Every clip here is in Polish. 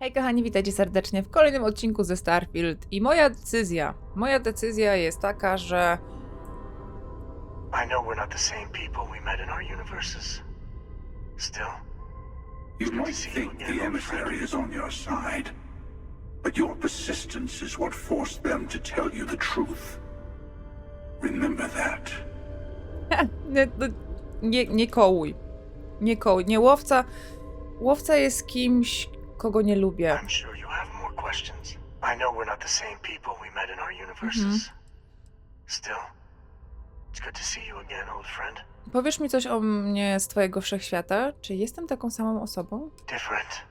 Hej kochani, witajcie serdecznie w kolejnym odcinku ze Starfield i moja decyzja jest taka, że I know we're not the same people we met in our universes. Still, You might think the emissary is on your side, but your persistence is what forced them to tell you the truth. Remember that. nie kołuj. Nie kołuj. Nie, łowca jest kimś, kogo nie lubię. I'm sure you have more questions. I know we're not the same people we met in our universes. Still, it's good to see you again, old friend. Powiesz mi coś o mnie z twojego wszechświata? Czy jestem taką samą osobą? Different.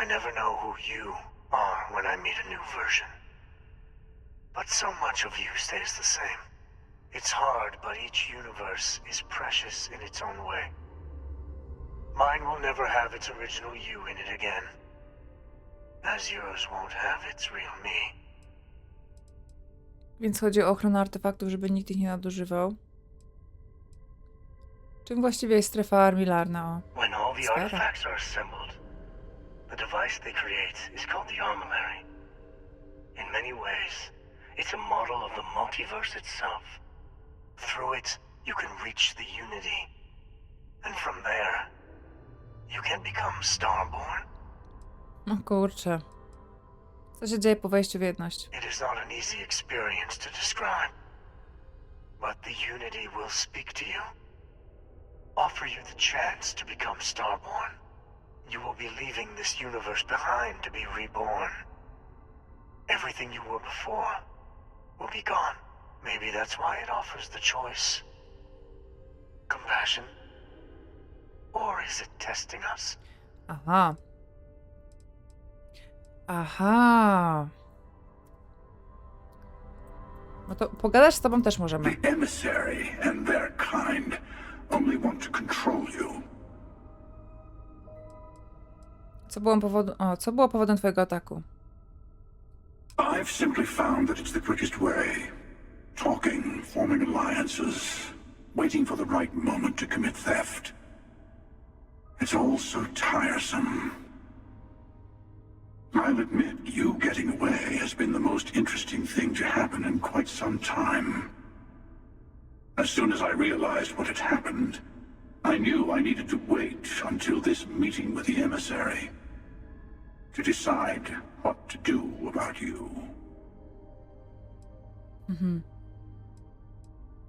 I never know who you are when I meet a new version. But so much of you stays the same. It's hard, but each universe is precious in its own way. Mine will never have its original you in it again, as yours won't have its real me. Więc chodzi o ochronę artefaktów, żeby nikt ich nie nadużywał. Czym właściwie jest strefa armilarna? When all the Sfera. artifacts are assembled, the device they create is called the armillary. In many ways, it's a model of the multiverse itself. Through it, you can reach the unity. And from there, you can become starborn. O kurczę. Co się dzieje po wejściu w jedność? It is not an easy experience to describe, but the unity will speak to you. Offer you the chance to become starborn. You will be leaving this universe behind to be reborn. Everything you were before will be gone. Maybe that's why it offers the choice. Compassion? Or is it testing us? Aha. Aha. No to pogadać z tobą też możemy. The emissary and their kind only want to control you. Co było powodem twojego ataku? I've simply found that it's the quickest way. Talking, forming alliances, waiting for the right moment to commit theft. It's all so tiresome. I'll admit, you getting away has been the most interesting thing to happen in quite some time. As soon as I realized what had happened, I knew I needed to wait until this meeting with the emissary to decide what to do about you.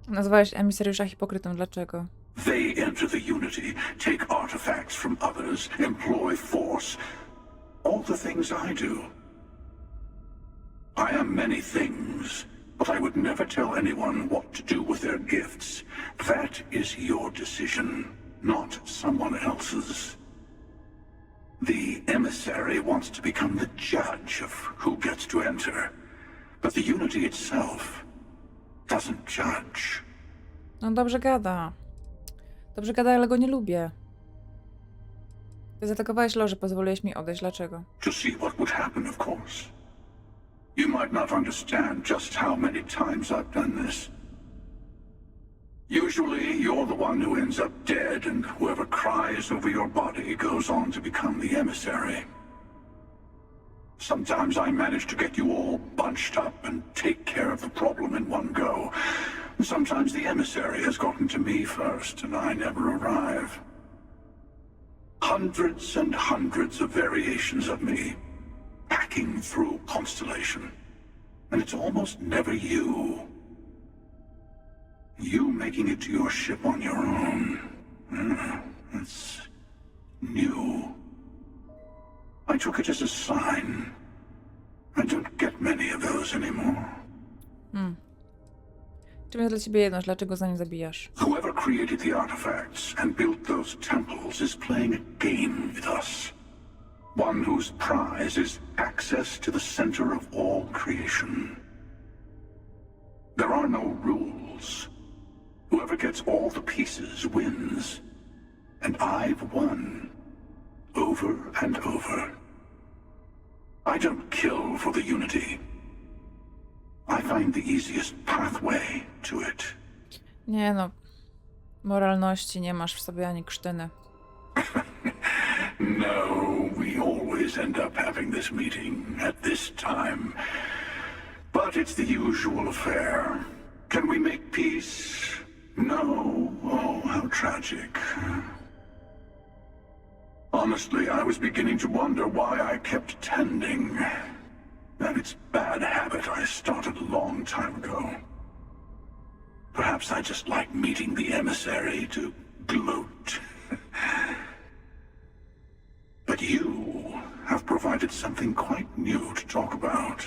Nazwałeś emisariusza hipokrytą. Dlaczego? They enter the Unity, take artifacts from others, employ force. All the things I do. I am many things, but I would never tell anyone what to do with their gifts. That is your decision, not someone else's. The emissary wants to become the judge of who gets to enter, but the Unity itself doesn't judge. No dobrze gada. Dobrze gada, ale go nie lubię. Ty zaatakowałeś loże, pozwoliłeś mi odejść. Dlaczego? To see what would happen, of course. You might not understand just how many times I've done this. Usually, you're the one who ends up dead, and whoever cries over your body goes on to become the emissary. Sometimes I manage to get you all bunched up and take care of the problem in one go. Sometimes the emissary has gotten to me first, and I never arrive. Hundreds and hundreds of variations of me, hacking through Constellation. And it's almost never you. You making it to your ship on your own. It's new. I took it as a sign. I don't get many of those anymore. Czym jest dla ciebie jedność? Dlaczego za nim zabijasz? Whoever created the artifacts and built those temples is playing a game with us. One whose prize is access to the center of all creation. There are no rules. Whoever gets all the pieces wins. And I've won. Over and over. I don't kill for the Unity. I find the easiest pathway to it. Nie no. Moralności nie masz w sobie ani krztyny. No, we always always end up having this meeting at this time. But it's the usual affair. Can we make peace? No. Oh, how tragic. Honestly, I was beginning to wonder why I kept tending. And it's a bad habit I started a long time ago. Perhaps I just like meeting the emissary to gloat. But you have provided something quite new to talk about.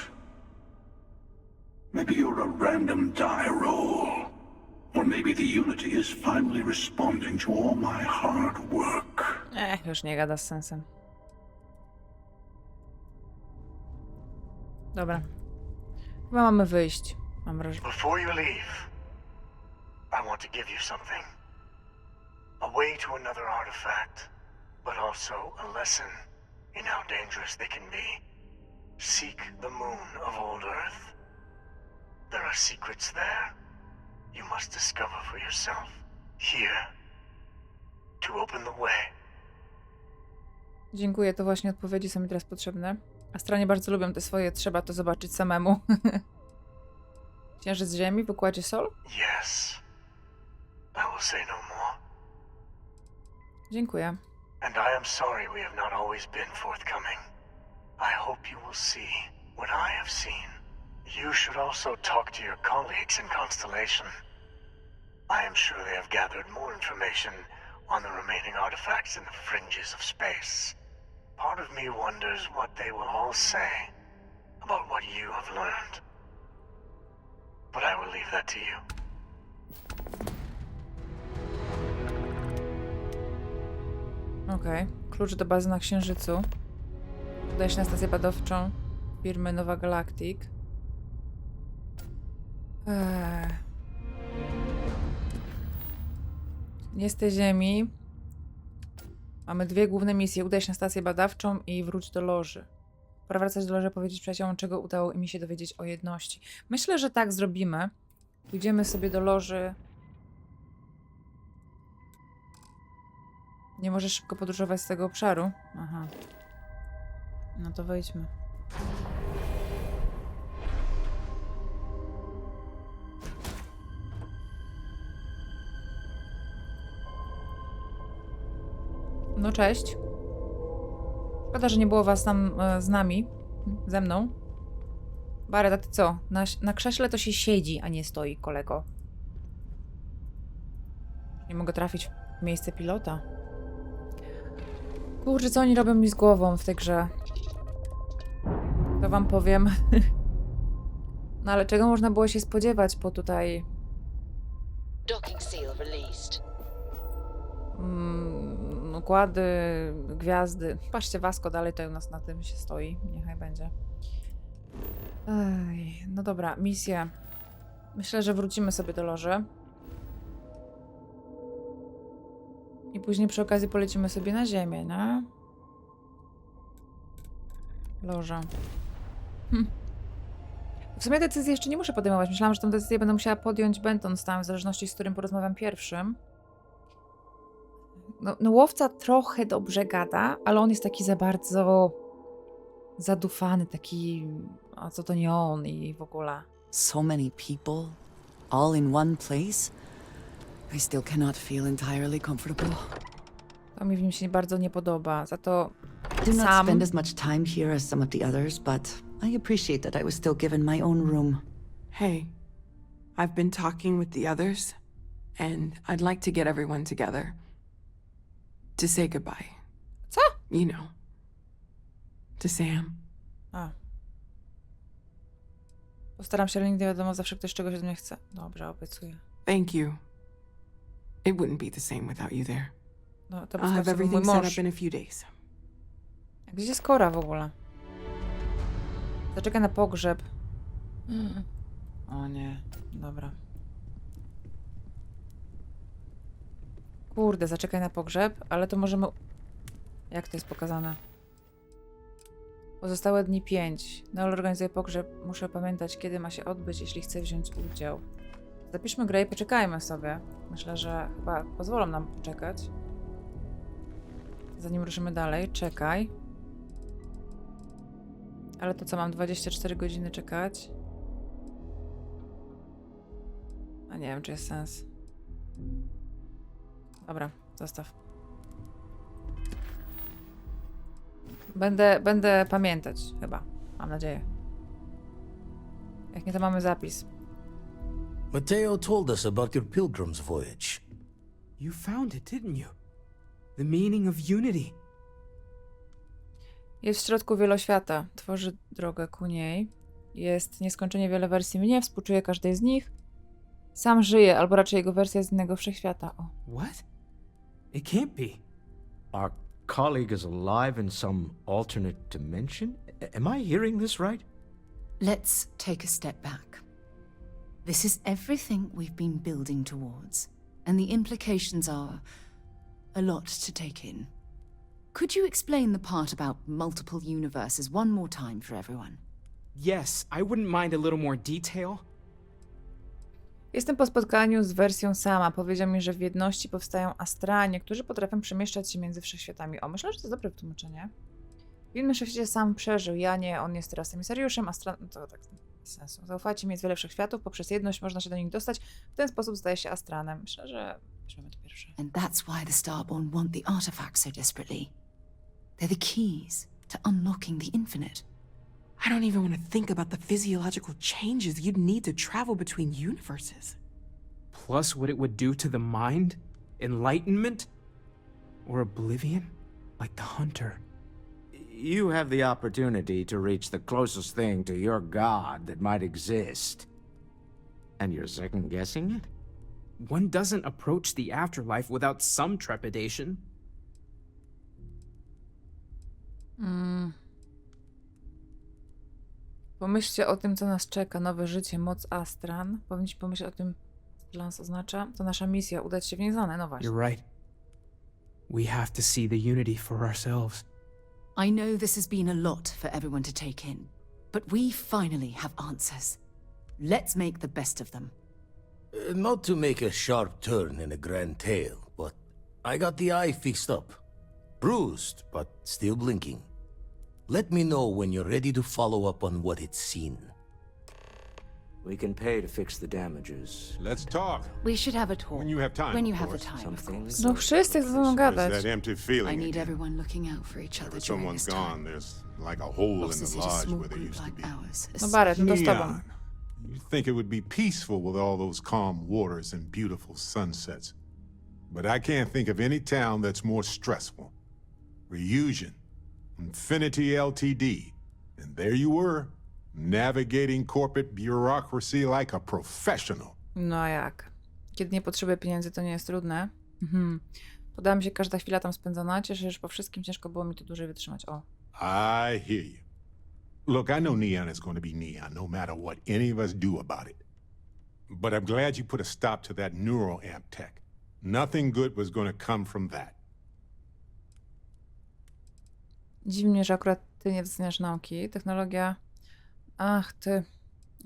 Maybe you're a random die roll. Or maybe the Unity is finally responding to all my hard work. Już nie gada z sensem. Dobra. Chyba mamy wyjść. Mam wrażenie. Before you leave, I want to give you something. A way to another artifact, but also a lesson in how dangerous they can be. Seek the moon of old Earth. There are secrets there you must discover for yourself. Here, to open the way. Dziękuję, to właśnie odpowiedzi są mi teraz potrzebne. A stronie bardzo lubią te swoje, trzeba to zobaczyć samemu. Księżyc Ziemi w układzie Sol? Yes. I will say no more. Dziękuję. And I am sorry we have not always been forthcoming. I hope you will see what I have seen. You should also talk to your colleagues in Constellation. I am sure they have gathered more information on the remaining artifacts in the fringes of space. Part of me wonders what they will all say about what you have learned. But I will leave that to you. Okej. Klucz do bazy na Księżycu. Udaje się na stację badawczą firmy Nowa Galactic. Nie z tej Ziemi. Mamy dwie główne misje. Udaj się na stację badawczą i wróć do loży. Pora wracać do loży, powiedzieć przyjaciołom, czego udało mi się dowiedzieć o jedności. Myślę, że tak zrobimy. Pójdziemy sobie do loży. Nie możesz szybko podróżować z tego obszaru? Aha. No to wejdźmy. No cześć. Szkoda, że nie było was tam z nami. Ze mną. Barret, a ty co? Na krześle to się siedzi, a nie stoi, kolego. Nie mogę trafić w miejsce pilota. Kurczę, co oni robią mi z głową w tej grze? To wam powiem. No ale czego można było się spodziewać po tutaj... Docking seal released. Układy, gwiazdy. Patrzcie, Wasko dalej tutaj u nas na tym się stoi. Niechaj będzie. Ej, no dobra, misja. Myślę, że wrócimy sobie do loży. I później przy okazji polecimy sobie na ziemię, nie? Loża. W sumie decyzji jeszcze nie muszę podejmować. Myślałam, że tę decyzję będę musiała podjąć będąc tam, w zależności z którym porozmawiam pierwszym. No łowca trochę dobrze gada, ale on jest taki za bardzo zadufany, taki, a co to nie on i w ogóle. So many people, all in one place. I still cannot feel entirely comfortable. To mi w nim się bardzo nie podoba, za to Do not sam... spend as much time here as some of the others, but I appreciate that I was still given my own room. Hey, I've been talking with the others, and I'd like to get everyone together. To say goodbye. Co? You know. To Sam. A. Postaram się, ale nigdy nie wiadomo, zawsze ktoś czegoś od mnie chce. Dobrze, obiecuję. Thank you. It wouldn't be the same without you there. No, to I'll have był mój everything set mąż. up in a few days. A gdzie jest Kora w ogóle? Zaczekaj na pogrzeb. O nie, dobra. Kurde, zaczekaj na pogrzeb, ale to możemy... Jak to jest pokazane? Pozostałe dni 5. Neol organizuje pogrzeb. Muszę pamiętać, kiedy ma się odbyć, jeśli chcę wziąć udział. Zapiszmy grę i poczekajmy sobie. Myślę, że chyba pozwolą nam poczekać. Zanim ruszymy dalej. Czekaj. Ale to co, mam 24 godziny czekać? A nie wiem, czy jest sens. Dobra, zostaw. Będę pamiętać, chyba. Mam nadzieję. Jak nie, to mamy zapis. Mateo told us about your pilgrim's voyage. You found it, didn't you? The meaning of unity. Jest w środku wieloświata. Tworzy drogę ku niej. Jest nieskończenie wiele wersji mnie. Współczuję każdej z nich. Sam żyje, albo raczej jego wersja z innego wszechświata. O. What? It can't be. Our colleague is alive in some alternate dimension? Am I hearing this right? Let's take a step back. This is everything we've been building towards, and the implications are a lot to take in. Could you explain the part about multiple universes one more time for everyone? Yes, I wouldn't mind a little more detail. Jestem po spotkaniu z wersją sama. Powiedział mi, że w jedności powstają astralnie, którzy potrafią przemieszczać się między wszechświatami. O, myślę, że to jest dobre tłumaczenie. W innym wszechświecie sam przeżył. Ja nie, on jest teraz emisariuszem. No to tak bez sensu. Zaufajcie mi, jest wiele wszechświatów. Poprzez jedność można się do nich dostać. W ten sposób staje się astranem. Myślę, że weźmiemy to pierwsze. And that's why the Starborn want the artifacts so desperately. They're the keys to unlocking the infinite. I don't even want to think about the physiological changes you'd need to travel between universes. Plus what it would do to the mind? Enlightenment? Or oblivion? Like the hunter. You have the opportunity to reach the closest thing to your god that might exist. And you're second-guessing it? One doesn't approach the afterlife without some trepidation. Pomyślcie o tym, co nas czeka. Nowe życie, moc Astran. Powinniśmy pomyśleć o tym, co dla nas oznacza. To nasza misja, udać się w nieznane. No właśnie. You're right. We have to see the unity for ourselves. I know this has been a lot for everyone to take in, but we finally have answers. Let's make the best of them. Not to make a sharp turn in a grand tale, but I got the eye fixed up. Bruised, but still blinking. Let me know when you're ready to follow up on what it's seen. We can pay to fix the damages. Let's talk. We should have a talk. When you have time, When you of have the course. time, of course. No wszyscy chcą gadać. There's that empty I feeling need again. everyone looking out for each other If during someone's this gone, time. there's like a hole in Losses the such a lodge small where there group used to like be. ours. No Barret, no to z tobą. Neon. You'd think it would be peaceful with all those calm waters and beautiful sunsets. But I can't think of any town that's more stressful. Reusion, Infinity Ltd. And there you were, navigating corporate bureaucracy like a professional. No a jak? Kiedy nie potrzebuję pieniędzy, to nie jest trudne. Podoba mi się każda chwila tam spędzona. Cieszę się, że po wszystkim ciężko było mi to dłużej wytrzymać. O. I hear you. Look, I know neon is going to be neon, no matter what any of us do about it. But I'm glad you put a stop to that neural amp tech. Nothing good was going to come from that. Dziwi mnie, że akurat ty nie doceniasz nauki. Technologia... Ach, ty.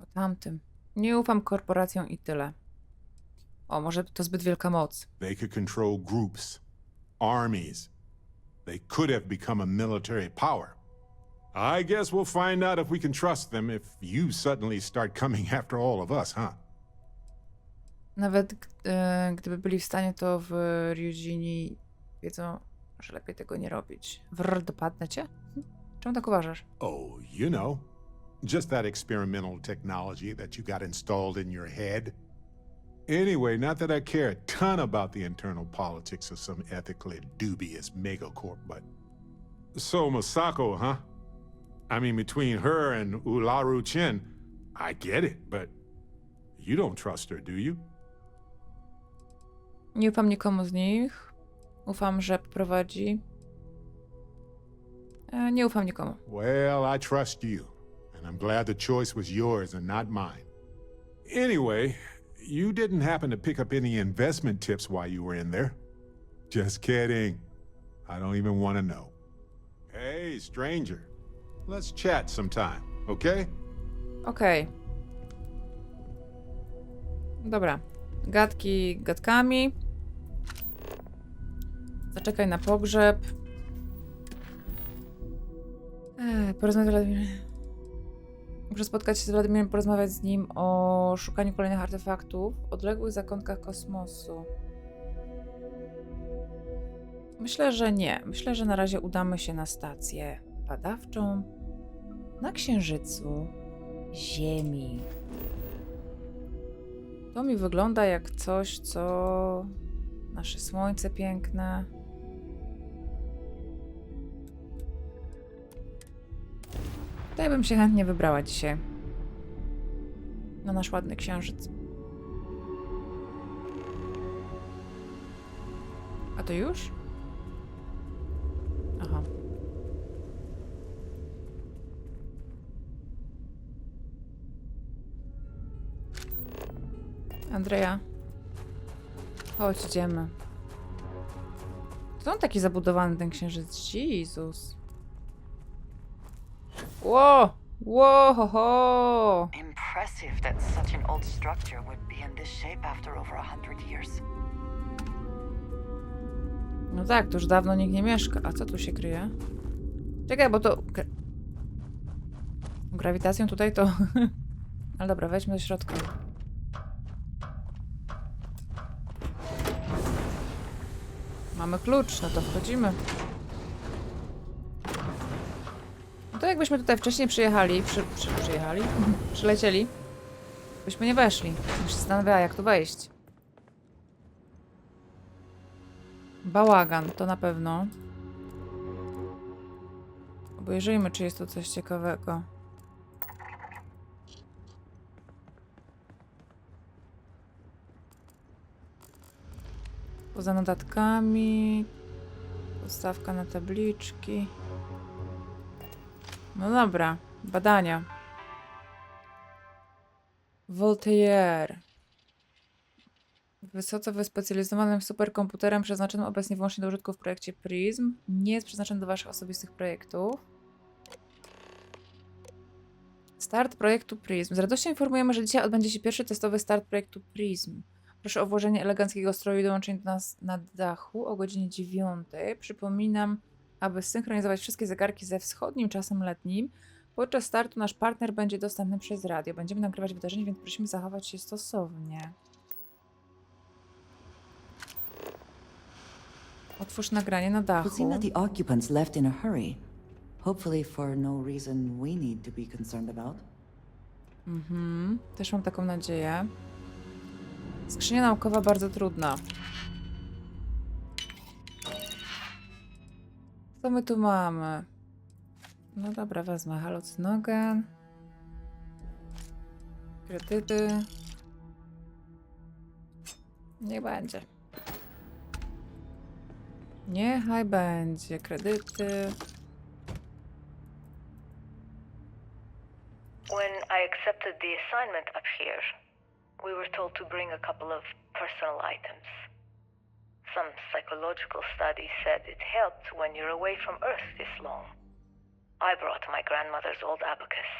O tamtym. Nie ufam korporacjom i tyle. O, może to zbyt wielka moc. They could control groups, armies. They could have become a military power. I guess we'll find out if we can trust them if you suddenly start coming after all of us, huh? Nawet gdyby byli w stanie, to w Ryudzini wiedzą, że lepiej tego nie robić. Dopadnę cię? Czemu tak uważasz? Oh, you know, just that experimental technology that you got installed in your head. Anyway, not that I care a ton about the internal politics of some ethically dubious megacorp, but... So, Masako, huh? I mean, between her and Ularu Chen, I get it, but you don't trust her, do you? Nie ufam nikomu z nich. Ufam, że poprowadzi. Nie ufam nikomu. Well, I trust you, and I'm glad the choice was yours and not mine. Anyway, you didn't happen to pick up any investment tips while you were in there? Just kidding. I don't even want to know. Hey, stranger. Let's chat sometime, okay? Okej. Dobra. Gadki gadkami. Zaczekaj na pogrzeb. Porozmawiaj. Muszę spotkać się z Władimirem, porozmawiać z nim o szukaniu kolejnych artefaktów w odległych zakątkach kosmosu. Myślę, że nie. Myślę, że na razie udamy się na stację badawczą na Księżycu Ziemi. To mi wygląda jak coś, co nasze słońce piękne. Tutaj bym się chętnie wybrała dzisiaj na nasz ładny księżyc. A to już? Aha. Andrea. Chodź, idziemy. Co on taki zabudowany, ten księżyc? Jezus. Ło! Ło, ho, ho! Impressive that such an old structure would be in this shape after over 100 years. No tak, tu już dawno nikt nie mieszka. A co tu się kryje? Czekaj, bo to... Grawitacją tutaj to... Ale dobra, wejdźmy do środka. Mamy klucz, no to wchodzimy. No to jakbyśmy tutaj wcześniej przyjechali... Przyjechali? Przylecieli. Byśmy nie weszli. Już się zastanawiała, jak tu wejść. Bałagan, to na pewno. Obejrzyjmy, czy jest tu coś ciekawego. Poza notatkami. Podstawka na tabliczki. No dobra, badania. Voltaire. Wysoce wyspecjalizowanym superkomputerem przeznaczonym obecnie wyłącznie do użytku w projekcie Prism. Nie jest przeznaczony do waszych osobistych projektów. Start projektu Prism. Z radością informujemy, że dzisiaj odbędzie się pierwszy testowy start projektu Prism. Proszę o włożenie eleganckiego stroju i dołączenie do nas na dachu o godzinie 9. Przypominam, aby synchronizować wszystkie zegarki ze wschodnim czasem letnim. Podczas startu nasz partner będzie dostępny przez radio. Będziemy nagrywać wydarzenie, więc prosimy zachować się stosownie. Otwórz nagranie na It would seem dachu. that the occupants left in a hurry. Hopefully for no reason we need to be concerned about. Też mam taką nadzieję. Skrzynia naukowa bardzo trudna. Co my tu mamy? No dobra, wezmę halucynogen. Kredyty. Niech będzie. Niechaj będzie. Kredyty. When I accepted the assignment up here, we were told to bring a couple of personal items. Some psychological studies said it helped when you're away from Earth this long. I brought my grandmother's old abacus.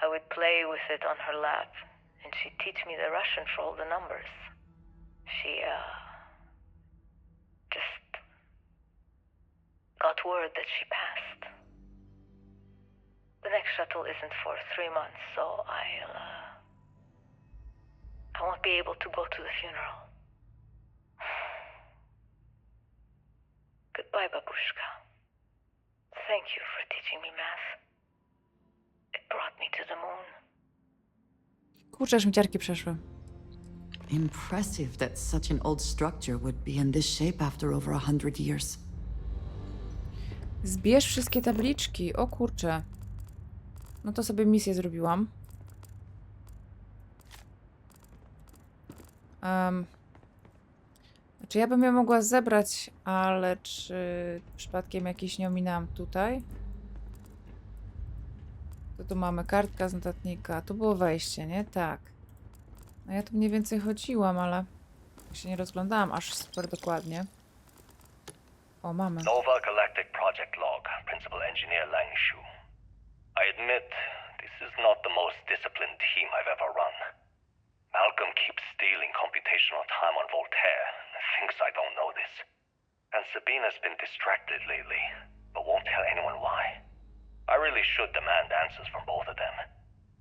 I would play with it on her lap, and she'd teach me the Russian for all the numbers. She, just got word that she passed. The next shuttle isn't for 3 months, so I won't be able to go to the funeral. Goodbye, babushka. Thank you for teaching me math. It brought me to the moon. Kurczę, aż mi ciarki przeszły. Impressive that such an old structure would be in this shape after over 100 years. Zbierz wszystkie tabliczki. O kurczę. No to sobie misję zrobiłam. Znaczy ja bym je mogła zebrać, ale czy przypadkiem jakiś nie ominęłam tutaj? To tu mamy kartka z notatnika. Tu było wejście, nie? Tak. No ja tu mniej więcej chodziłam, ale się nie rozglądałam aż super dokładnie. O, mamy. Nova Galactic Project Log, Principal Engineer Lang Shu. I admit, this is not the most disciplined team I've ever run. Malcolm keeps stealing computational time on Voltaire and thinks I don't know this. And Sabina's been distracted lately, but won't tell anyone why. I really really should demand answers from both of them.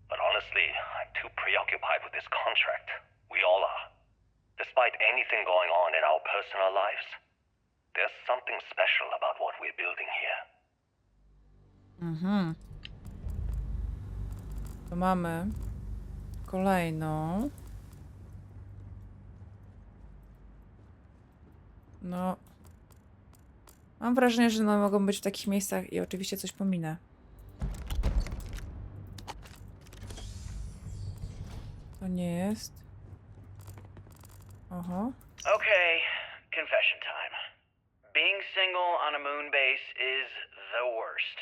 But honestly, I'm too preoccupied with this contract. We all are. Despite anything going on in our personal lives, there's something special about what we're building here. Mhm. To mamy kolejną. No. Mam wrażenie, że mogą być w takich miejscach i oczywiście coś pominę. To nie jest. Oho. Okay, confession time. Being single on a moon base is the worst.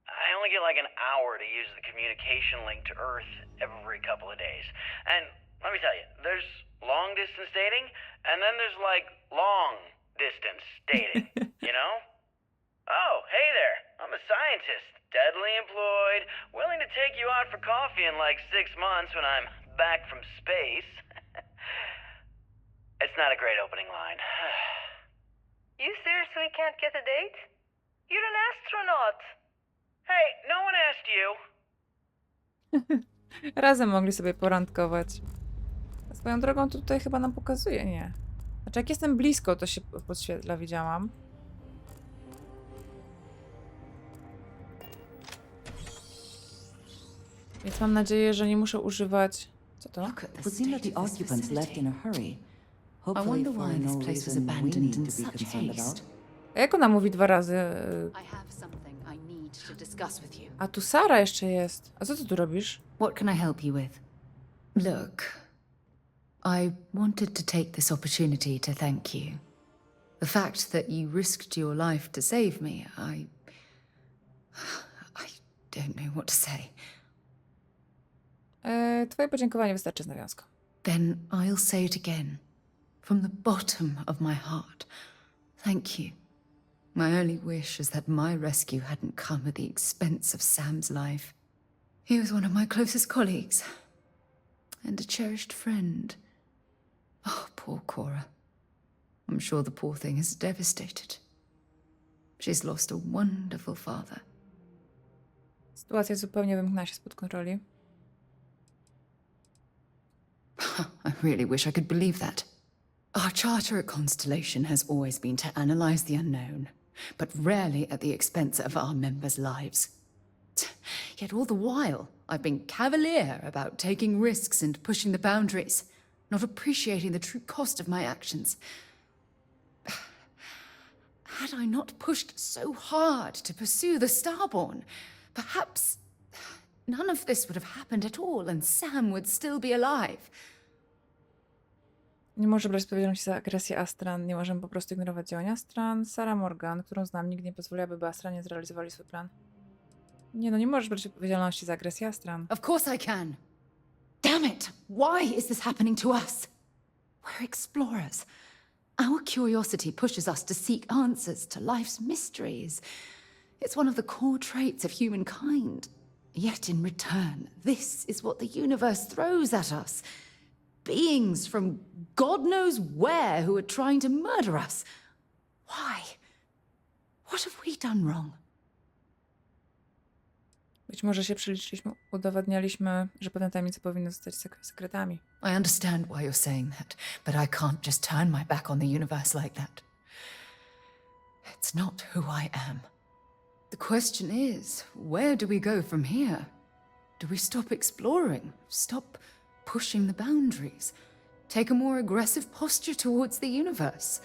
I only get like an hour to use the communication link to Earth every couple of days. And let me tell you, there's long distance dating, and then there's like long distance dating, you know? Oh, hey there, I'm a scientist, deadly employed, willing to take you out for coffee in like 6 months when I'm back from space. It's not a great opening line. You seriously can't get a date? You're an astronaut. Hey, no one asked you. Razem mogli sobie porandkować. Swoją drogą tutaj chyba nam pokazuje, nie. Znaczy jak jestem blisko, to się podświetla, widziałam. Więc mam nadzieję, że nie muszę używać... Co to? Would seem that the occupants left in a hurry. Hopefully for no reason we need to be concerned about. A jak ona mówi 2 razy? I have something I need to discuss with you. A tu Sara jeszcze jest. A co ty tu robisz? What can I help you with? Look, I wanted to take this opportunity to thank you. The fact that you risked your life to save me, I don't know what to say. Twoje podziękowanie wystarczy z nawiązką. Then I'll say it again. From the bottom of my heart. Thank you. My only wish is that my rescue hadn't come at the expense of Sam's life. He was one of my closest colleagues. And a cherished friend. Oh, poor Cora. I'm sure the poor thing is devastated. She's lost a wonderful father. Sytuacja zupełnie wymknęła się spod kontroli. I really wish I could believe that. Our charter at Constellation has always been to analyze the unknown, but rarely at the expense of our members' lives. Yet all the while, I've been cavalier about taking risks and pushing the boundaries, not appreciating the true cost of my actions. Had I not pushed so hard to pursue the Starborn, perhaps none of this would have happened at all and Sam would still be alive. Nie może brać odpowiedzialności za agresję Astran. Nie możemy po prostu ignorować działań Astran. Sarah Morgan, którą znam, nigdy nie pozwoliłaby, by Astranie zrealizowali swój plan. Nie, no nie możesz brać odpowiedzialności za agresję Astran. Of course I can. Damn it! Why is this happening to us? We're explorers. Our curiosity pushes us to seek answers to life's mysteries. It's one of the core traits of humankind. Yet in return, this is what the universe throws at us. Beings from God knows where who are trying to murder us. Why? What have we done wrong? Być może się przeliczyliśmy, udowadnialiśmy, że pewne tajemnice powinny zostać sekretami. I understand why you're saying that, but I can't just turn my back on the universe like that. It's not who I am. The question is, where do we go from here? Do we stop exploring? Stop pushing the boundaries? Take a more aggressive posture towards the universe?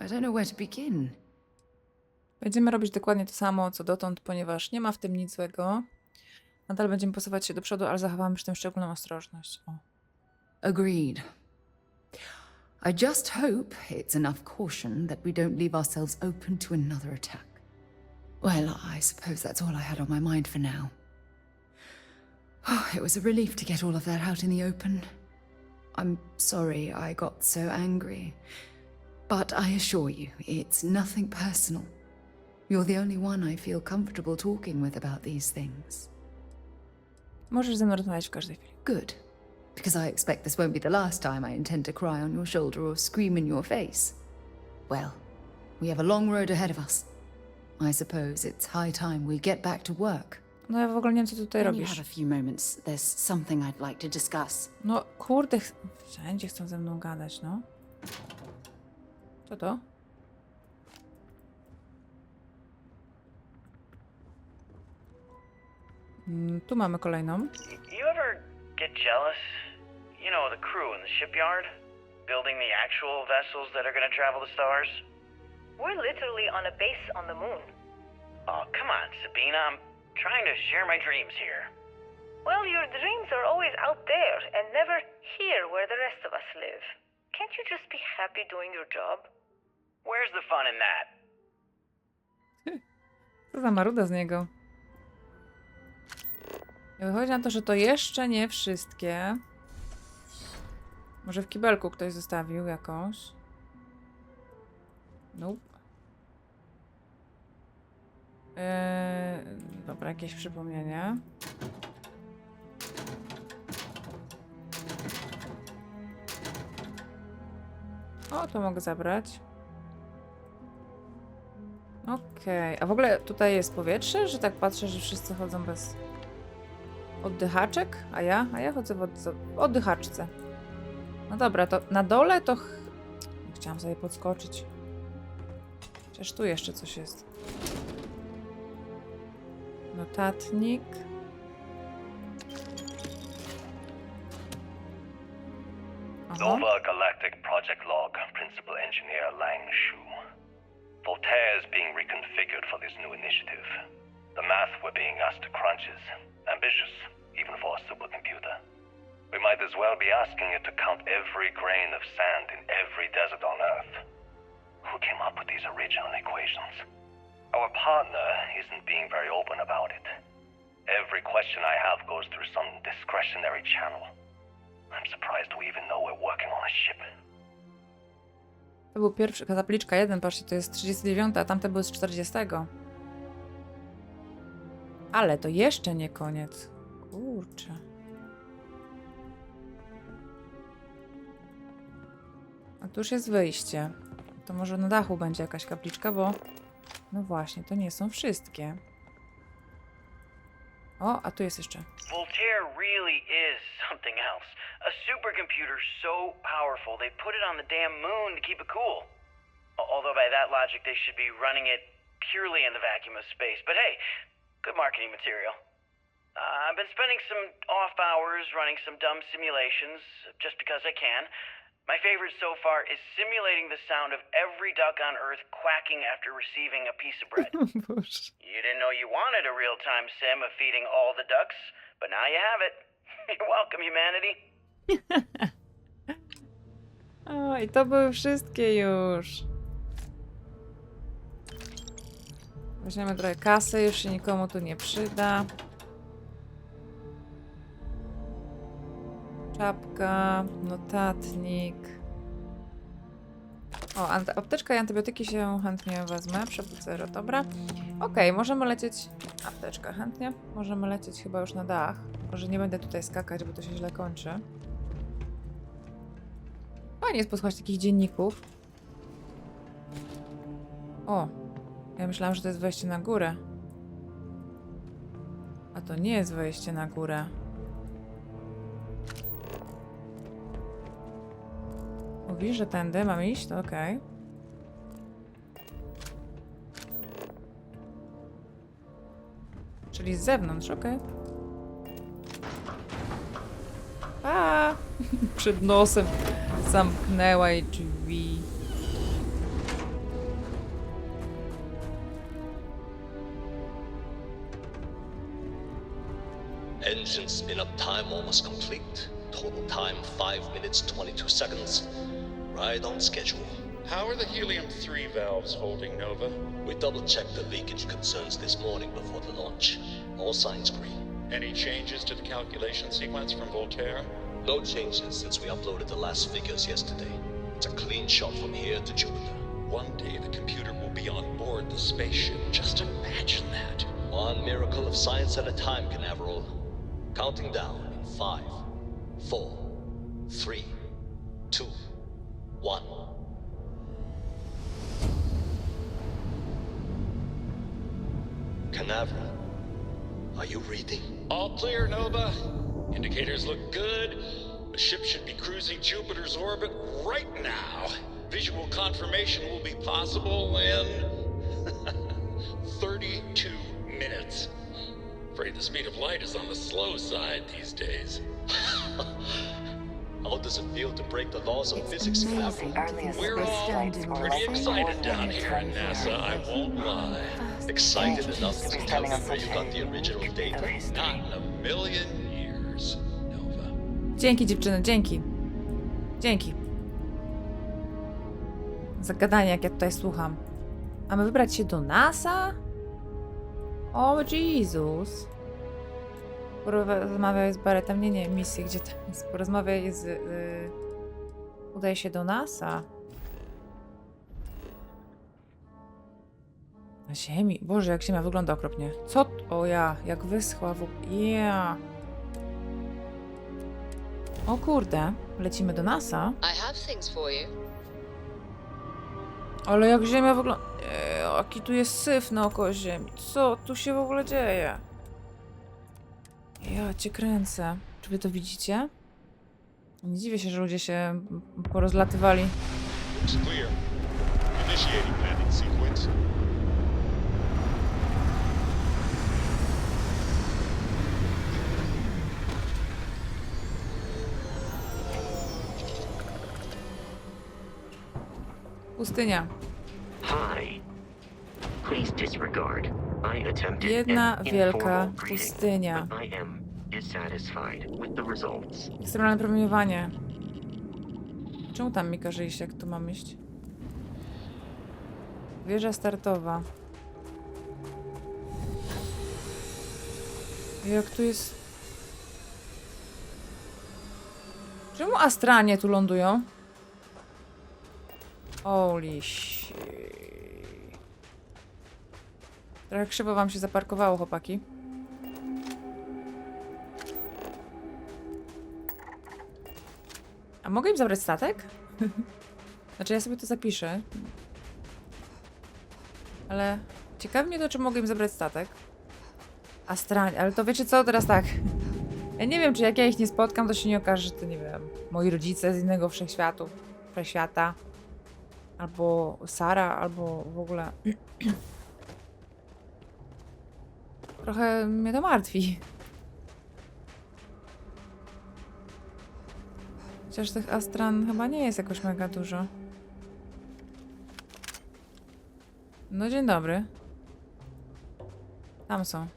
I don't know where to begin. Będziemy robić dokładnie to samo, co dotąd, ponieważ nie ma w tym nic złego. Nadal będziemy posuwać się do przodu, ale zachowamy przy tym szczególną ostrożność. O. Agreed. I just hope it's enough caution that we don't leave ourselves open to another attack. Well, I suppose that's all I had on my mind for now. Oh, it was a relief to get all of that out in the open. I'm sorry I got so angry. But I assure you, it's nothing personal. You're the only one I feel comfortable talking with about these things. Możesz ze mną rozmawiać w każdej chwili. Good. Because I expect this won't be the last time I intend to cry on your shoulder or scream in your face. Well, we have a long road ahead of us. I suppose it's high time we get back to work. No ja w ogóle nie wiem, co ty tutaj When you robisz. have a few moments, there's something I'd like to discuss. No kurde, wszędzie chcą ze mną gadać, no. Co to? Tu mamy kolejną. You ever get jealous? You know, the crew in the shipyard? Building the actual vessels that are gonna travel the stars? We're literally on a base on the moon. Oh, come on, Sabina. I'm trying to share my dreams here. Well, your dreams are always out there and never here where the rest of us live. Can't you just be happy doing your job? Where's the fun in that? Co za maruda z niego. I wychodzi na to, że to jeszcze nie wszystkie. Może w kibelku ktoś zostawił jakąś. Nope. Dobra, jakieś przypomnienie. O, to mogę zabrać. Okej. A w ogóle tutaj jest powietrze, że tak patrzę, że wszyscy chodzą bez oddychaczek? A ja chodzę w oddychaczce. No dobra, to na dole to... Chciałam sobie podskoczyć. Przecież tu jeszcze coś jest. Notatnik. Nova Galactic Project Log, Principal Engineer Lang Shu. Voltaire is being reconfigured for this new initiative. The math we're being asked to crunch is ambitious, even for a supercomputer. We might as well be asking it to count every grain of sand in every desert on Earth. Who came up with these original equations? Our partner isn't being very open about it. Every question I have goes through some discretionary channel. I'm surprised we even know we're working on a ship. To był pierwszy, tabliczka 1, patrzcie, to jest 39, a tamte były z 40. Ale to jeszcze nie koniec. Kurczę. A tu już jest wyjście. To może na dachu będzie jakaś kapliczka, bo... No właśnie, to nie są wszystkie. O, a tu jest jeszcze. Voltaire really is something else. A supercomputer so powerful they put it on the damn moon to keep it cool. Although by that logic they should be running it purely in the vacuum of space. But hey, good marketing material. I've been spending some off hours running some dumb simulations just because I can. My favorite so far is simulating the sound of every duck on Earth quacking after receiving a piece of bread. You didn't know you wanted a real-time sim of feeding all the ducks, but now you have it. You're welcome, humanity. O, i to były wszystkie już. Weźmiemy trochę kasy, już się nikomu tu nie przyda. Czapka, notatnik. O, apteczka i antybiotyki się chętnie wezmę. Przepływ 0, dobra. Okej, możemy lecieć... Apteczka chętnie. Możemy lecieć chyba już na dach. Może nie będę tutaj skakać, bo to się źle kończy. Fajnie jest posłuchać takich dzienników. O, ja myślałam, że to jest wejście na górę. A to nie jest wejście na górę. Mówi, że tędy mam iść? To okej. Czyli z zewnątrz, okej. A! Przed nosem zamknęła jej drzwi. Engine spin-up time almost complete. Total time 5 minutes 22 seconds. Right on schedule. How are the helium-3 valves holding, Nova? We double-checked the leakage concerns this morning before the launch. All signs green. Any changes to the calculation sequence from Voltaire? No changes since we uploaded the last figures yesterday. It's a clean shot from here to Jupiter. One day the computer will be on board the spaceship. Just imagine that. One miracle of science at a time, Canaveral. Counting down in 5, 4, 3, 2, 1. Canaveral. Are you reading? All clear, Nova. Indicators look good. The ship should be cruising Jupiter's orbit right now. Visual confirmation will be possible in 32 minutes. Afraid the speed of light is on the slow side these days. How does it feel to break the laws of physics, Canaveral? We're all pretty excited down here at NASA, I won't lie. Excited enough to tell me where you got the original data? Not in a million years, Nova. Dzięki dziewczyny, dzięki. Dzięki. Za gadanie, jak ja tutaj słucham. Mamy wybrać się do NASA? O, Jezus. Porozmawiaj z Barrettem. Nie, misję, gdzie tam jest? Porozmawiaj z... Udaje się do NASA. Na Ziemi. Boże, jak Ziemia wygląda okropnie. Co? O ja, jak wyschła w ogóle. Ja. O kurde, lecimy do NASA. I have things for you. Ale jak Ziemia wygląda... Jaki tu jest syf naokoło Ziemi. Co tu się w ogóle dzieje? Ja cię kręcę. Czy wy to widzicie? Nie dziwię się, że ludzie się porozlatywali. Looks clear. Initiating landing sequence. Pustynia. Hi. Please disregard. I attempted Jedna an wielka informal greeting, pustynia. but I am dissatisfied with the results. Ekstremalne promieniowanie. Czemu tam mi każe iść, jak tu mam iść? Wieża startowa. Jak tu jest... Czemu Astranie tu lądują? Holy shit. Trochę krzywo wam się zaparkowało, chłopaki. A mogę im zabrać statek? Znaczy ja sobie to zapiszę. Ale ciekawi mnie to, czy mogę im zabrać statek. Astranie, ale to wiecie co, teraz tak. Ja nie wiem, czy jak ja ich nie spotkam, to się nie okaże, że to nie wiem, moi rodzice z innego wszechświata. Albo Sara, albo w ogóle... Trochę mnie to martwi. Chociaż tych Astran chyba nie jest jakoś mega dużo. No dzień dobry. Tam są.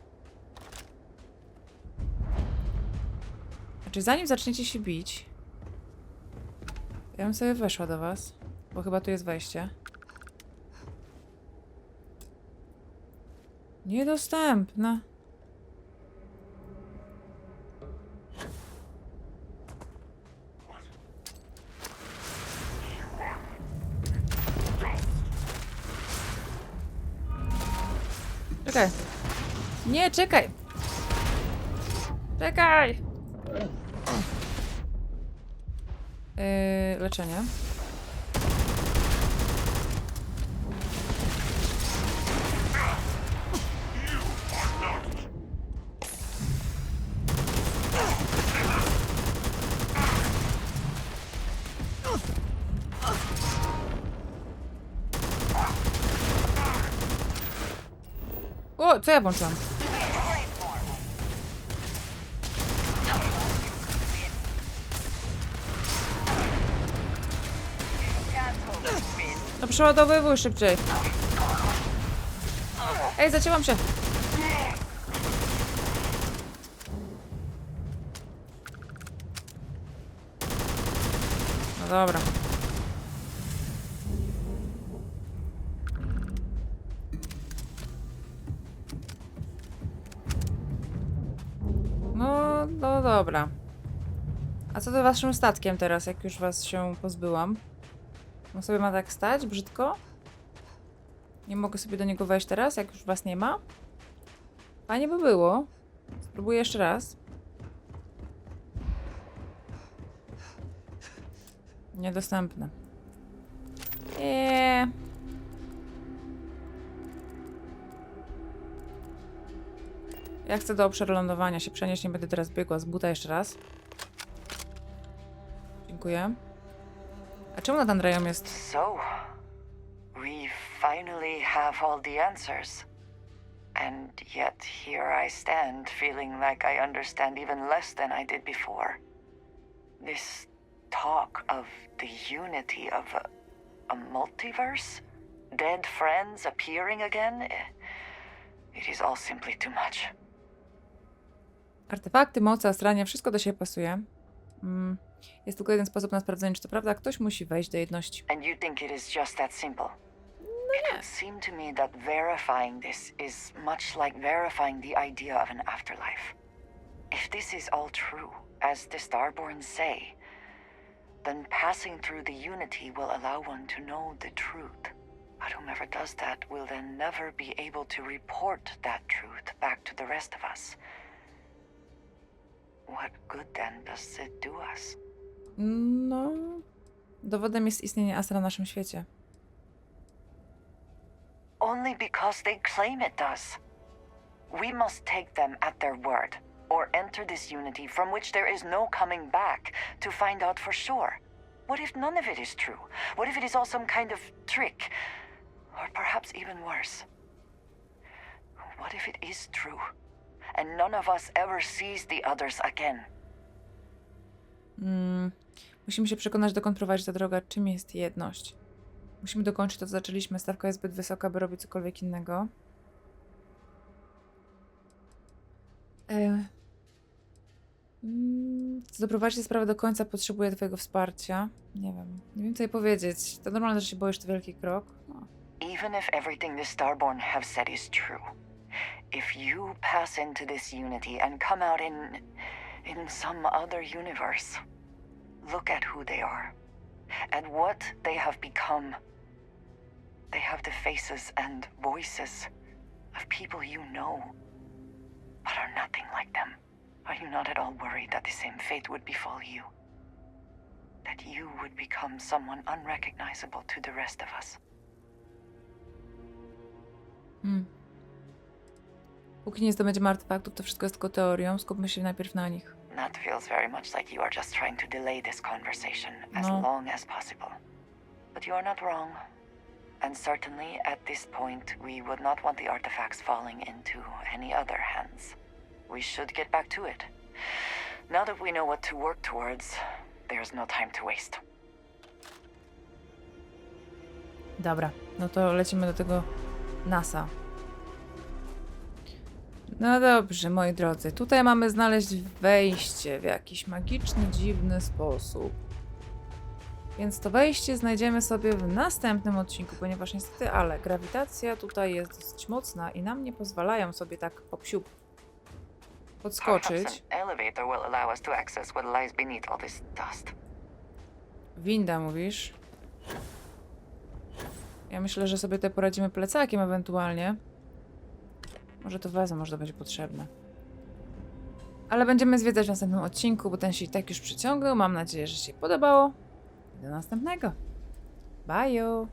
Znaczy zanim zaczniecie się bić, ja bym sobie weszła do was, bo chyba tu jest wejście. Niedostępna. Czekaj. Nie, czekaj. Czekaj. Leczenie. O, co ja włączyłam? No przeładowywuj szybciej. Ej, zacięłam się. No dobra. No dobra. A co to waszym statkiem teraz, jak już was się pozbyłam? On sobie ma tak stać? Brzydko? Nie mogę sobie do niego wejść teraz, jak już was nie ma? Fajnie by było. Spróbuję jeszcze raz. Niedostępne. Ja chcę do obszaru lądowania się przenieść, nie będę teraz biegła z buta jeszcze raz. Dziękuję. A czemu nad Andreją jest... So, we finally have all the answers. And yet here I stand, feeling like I understand even less than I did before. This talk of the unity of a multiverse? Dead friends appearing again? It is all simply too much. Artefakty, moce, astralnie, wszystko do siebie pasuje. Jest tylko jeden sposób na sprawdzenie, czy to prawda. Ktoś musi wejść do jedności. And you think it is just that simple? It would seem to me that verifying this is much like verifying the idea of an afterlife. If this is all true, as the Starborn say, then passing through the unity will allow one to know the truth. But whomever does that will then never be able to report that truth back to the rest of us. What good then does it do us? No... Dowodem jest istnienie Astra na naszym świecie. Only because they claim it does. We must take them at their word, or enter this unity from which there is no coming back to find out for sure. What if none of it is true? What if it is all some kind of trick? Or perhaps even worse. What if it is true, and none of us ever sees the others again? Musimy się przekonać, dokąd prowadzi ta droga, czym jest jedność. Musimy dokończyć to, co zaczęliśmy. Stawka jest zbyt wysoka, by robić cokolwiek innego. Chcę doprowadzić sprawę do końca, potrzebuję twojego wsparcia. Nie wiem co jej powiedzieć. To normalne, że się boisz, to wielki krok. No. Even if everything the Starborn have said is true, if you pass into this unity and come out in some other universe, look at who they are, at what they have become. They have the faces and voices of people you know, but are nothing like them. Are you not at all worried that the same fate would befall you? That you would become someone unrecognizable to the rest of us? Póki nie zdobędziemy artefaktów, to wszystko jest tylko teorią. Skupmy się najpierw na nich. That feels very much like you are just trying to delay this conversation as No. long as possible. But you are not wrong. And certainly at this point, we would not want the artifacts falling into any other hands. We should get back to it. Now that we know what to work towards, there's no time to waste. Dobra, no to lecimy do tego NASA. No dobrze, moi drodzy. Tutaj mamy znaleźć wejście w jakiś magiczny, dziwny sposób. Więc to wejście znajdziemy sobie w następnym odcinku, ponieważ niestety, ale grawitacja tutaj jest dosyć mocna i nam nie pozwalają sobie tak popsiup podskoczyć. Winda, mówisz? Ja myślę, że sobie tutaj poradzimy plecakiem ewentualnie. Może to wezmę, może to będzie potrzebne. Ale będziemy zwiedzać w następnym odcinku, bo ten się i tak już przyciągał. Mam nadzieję, że się podobało. Do następnego. Bye!